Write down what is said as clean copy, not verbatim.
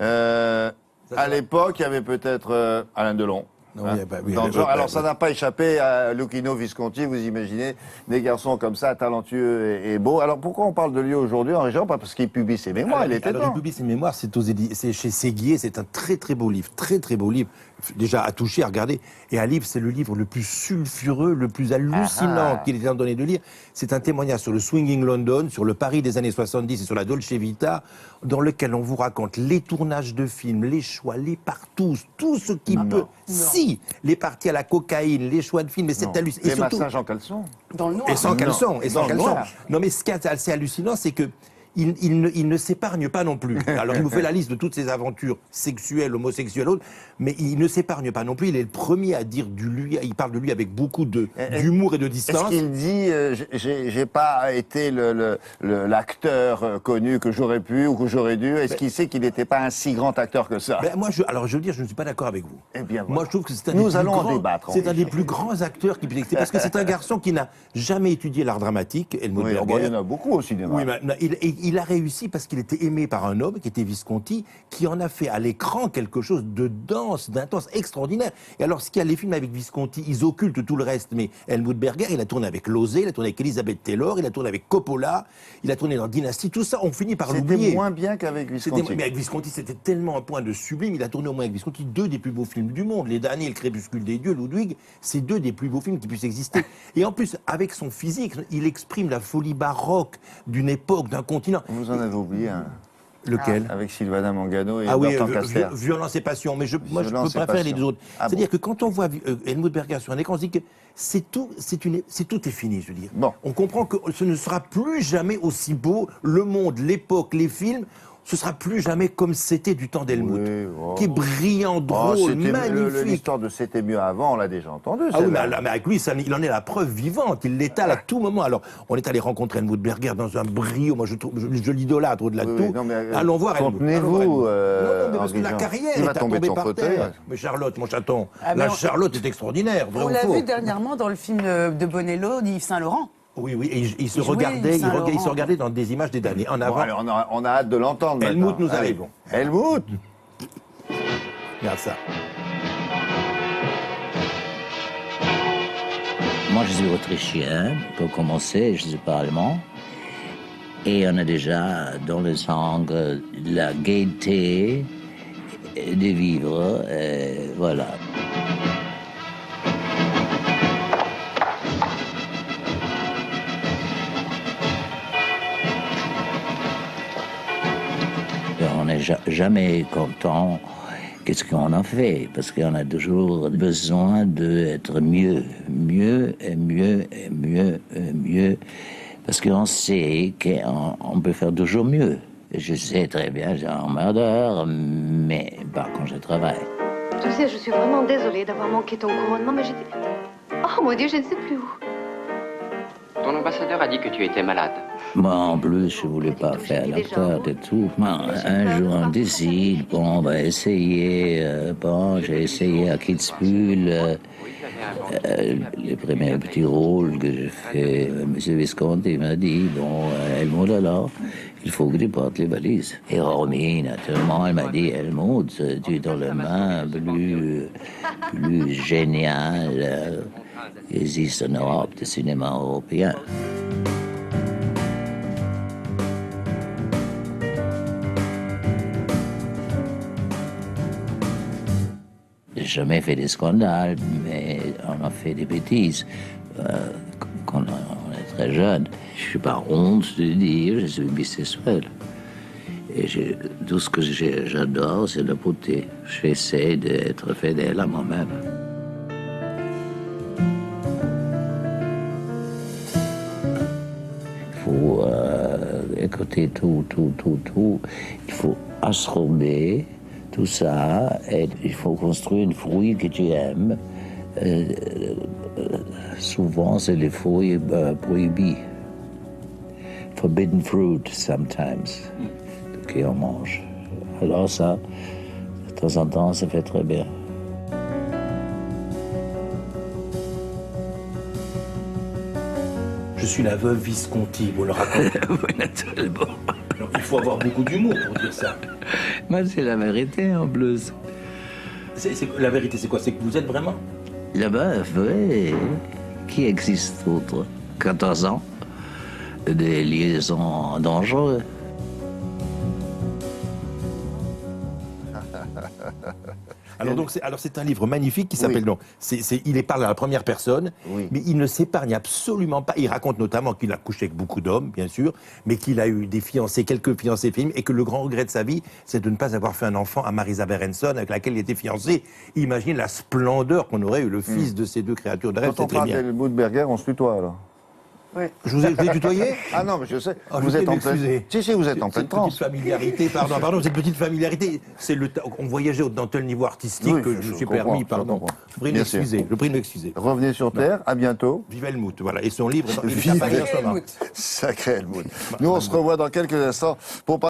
À l'époque, il y avait peut-être Alain Delon. Non, Hein, il y a pas- oui, dans le le- genre. ouais, Alors, ouais. ça n'a pas échappé à Luchino Visconti, vous imaginez, des garçons comme ça, talentueux et beaux. Alors, pourquoi on parle de lui aujourd'hui en région? Pas parce qu'il publie ses mémoires, il était Alors, il temps. publie ses mémoires, c'est chez Séguier, c'est un très très beau livre, très très beau livre, déjà à toucher, à regarder, et un livre, c'est le livre le plus sulfureux, le plus hallucinant qu'il ait donné de lire. C'est un témoignage sur le swinging London, sur le Paris des années 70 et sur la Dolce Vita, dans lequel on vous raconte les tournages de films, les choix, les partous, tout ce qui peut. Si, les parties à la cocaïne, les choix de films, mais c'est hallucinant. Les massages en caleçon. Dans le noir. Et sans caleçon, et sans Dans le caleçon. noir. Non, mais ce qui est assez hallucinant, c'est que il ne s'épargne pas non plus. Alors, il nous fait la liste de toutes ses aventures sexuelles, homosexuelles, autres, mais il ne s'épargne pas non plus. Il est le premier à dire il parle de lui avec beaucoup d'humour et de Est-ce distance. qu'il dit j'ai pas été l'acteur connu que j'aurais pu ou que j'aurais dû? Est-ce qu'il sait qu'il n'était pas un si grand acteur que ça? Ben, moi, je veux dire, je ne suis pas d'accord avec vous. Eh bien, voilà. Moi, je trouve que c'est un Nous des plus allons en grands, débattre, c'est un Henri. des plus grands acteurs qui puisse exister, parce que c'est un garçon qui n'a jamais étudié l'art dramatique, Helmut Oui, Berger. bon, il y en a beaucoup au cinéma. Oui, mais il a réussi parce qu'il était aimé par un homme qui était Visconti, qui en a fait à l'écran quelque chose de dense, d'intense, extraordinaire. Et alors, ce qu'il y a les films avec Visconti, ils occultent tout le reste, mais Helmut Berger, il a tourné avec Losey, il a tourné avec Elizabeth Taylor, il a tourné avec Coppola, il a tourné dans Dynasty, tout ça, on finit par l'oublier. C'était moins bien qu'avec Visconti. Mais avec Visconti, c'était tellement un point de sublime. Il a tourné au moins avec Visconti 2 des plus beaux films du monde. Les damnés et le crépuscule des dieux, Ludwig, c'est 2 des plus beaux films qui puissent exister. Et en plus, avec son physique, il exprime la folie baroque d'une époque, d'un continent. Vous en avez oublié un. Lequel Avec Sylvana Mangano et Ah oui, Bertrand Caster. Violence et passion. Mais moi, je Violence et préfère les passion. deux autres. Ah C'est-à-dire bon. que quand on voit Helmut Berger sur un écran, on se dit que tout est fini, je veux dire. Bon. On comprend que ce ne sera plus jamais aussi beau. Le monde, l'époque, les films, ce sera plus jamais comme c'était du temps d'Helmut. Oui, oh. Qui est brillant, Oh, drôle, c'était magnifique. l'histoire de C'était mieux avant, on l'a déjà entendu. Ah oui, celle-là. mais avec lui, il en est la preuve vivante. Il l'étale à tout moment. Alors, on est allé rencontrer Helmut Berger dans un brio. Moi, je l'idolâtre au-delà de Oui, tout. oui, non, mais, Allons voir Helmut. contenez-vous, Allons voir Helmut. Non, mais parce que Henri la Jean. carrière Il est va à tomber tomber de son par fauteuil. terre. Mais Charlotte, mon chaton, Ah, mais Charlotte est extraordinaire. Vrai On ou l'a faux vu dernièrement dans le film de Bonello d'Yves Saint-Laurent. Oui, oui, et il se jouait regardait, Yves Saint-Laurent. il se regardait dans des images des damnés. En Bon, avant, allez, on a hâte de l'entendre. Helmut, maintenant. nous Allez. arrivons. Helmut. regarde ça. Moi, je suis autrichien, pour commencer, je ne suis pas allemand. Et on a déjà dans le sang la gaieté de vivre, voilà. On n'est jamais content. Qu'est-ce qu'on en fait? Parce qu'on a toujours besoin d'être mieux, mieux et mieux et mieux et mieux. Parce qu'on sait qu'on peut faire toujours mieux. Je sais très bien, j'ai un merdeur, mais pas quand je travaille. Tu sais, je suis vraiment désolée d'avoir manqué ton couronnement, mais j'étais... Oh mon Dieu, je ne sais plus où. Ton ambassadeur a dit que tu étais malade. Moi, en plus, je voulais pas faire l'acteur de tout. Un jour, on décide, bon, on va essayer. Bon, j'ai essayé à Kitzbühel. Les premiers petits rôles que j'ai fait, M. Visconti m'a dit, bon, Helmut, alors, il faut que tu portes les valises. Et Romy, naturellement, elle m'a dit, Helmut, tu es dans les mains plus géniales qui existent en Europe, du cinéma européen. J'ai jamais fait des scandales, mais on a fait des bêtises quand on est très jeune. Je suis pas honte de dire je suis bisexuel. Et tout ce que j'adore, c'est la beauté. J'essaie d'être fidèle à moi-même. Il faut écouter tout. Il faut absorber tout ça, et il faut construire une fruit que tu aimes. Souvent, c'est les fruits prohibés. Forbidden fruit, sometimes, qu'on mange. Alors ça, de temps en temps, ça fait très bien. Je suis la veuve Visconti, vous le racontez. Oui, naturellement. Alors, il faut avoir beaucoup d'humour pour dire ça. Moi, c'est la vérité en plus. La vérité, c'est quoi? C'est que vous êtes vraiment? La meuf, oui. Qui existe d'autre? 14 ans. Des liaisons dangereuses. Alors c'est un livre magnifique qui s'appelle donc il parle à la première personne, mais il ne s'épargne absolument pas. Il raconte notamment qu'il a couché avec beaucoup d'hommes, bien sûr, mais qu'il a eu des fiancées, quelques fiancées féminines, et que le grand regret de sa vie, c'est de ne pas avoir fait un enfant à Marisa Berenson, avec laquelle il était fiancé. Imagine la splendeur qu'on aurait eu le fils de ces deux créatures de rêve. Quand on parle d'Helmut Berger, on se tutoie alors. Je vous ai tutoyé? Ah non, mais je sais. Oh, vous êtes en pleine. Si, vous êtes en pleine transe. Cette familiarité, pardon, cette petite familiarité, on voyageait dans tel niveau artistique que je me suis permis, pardon. Je prie de m'excuser. Revenez sur Terre, à bientôt. Vive Helmut, voilà. Et son livre, il Vive est à Paris en ce moment. Sacré Helmut. Nous, on se revoit dans quelques instants pour parler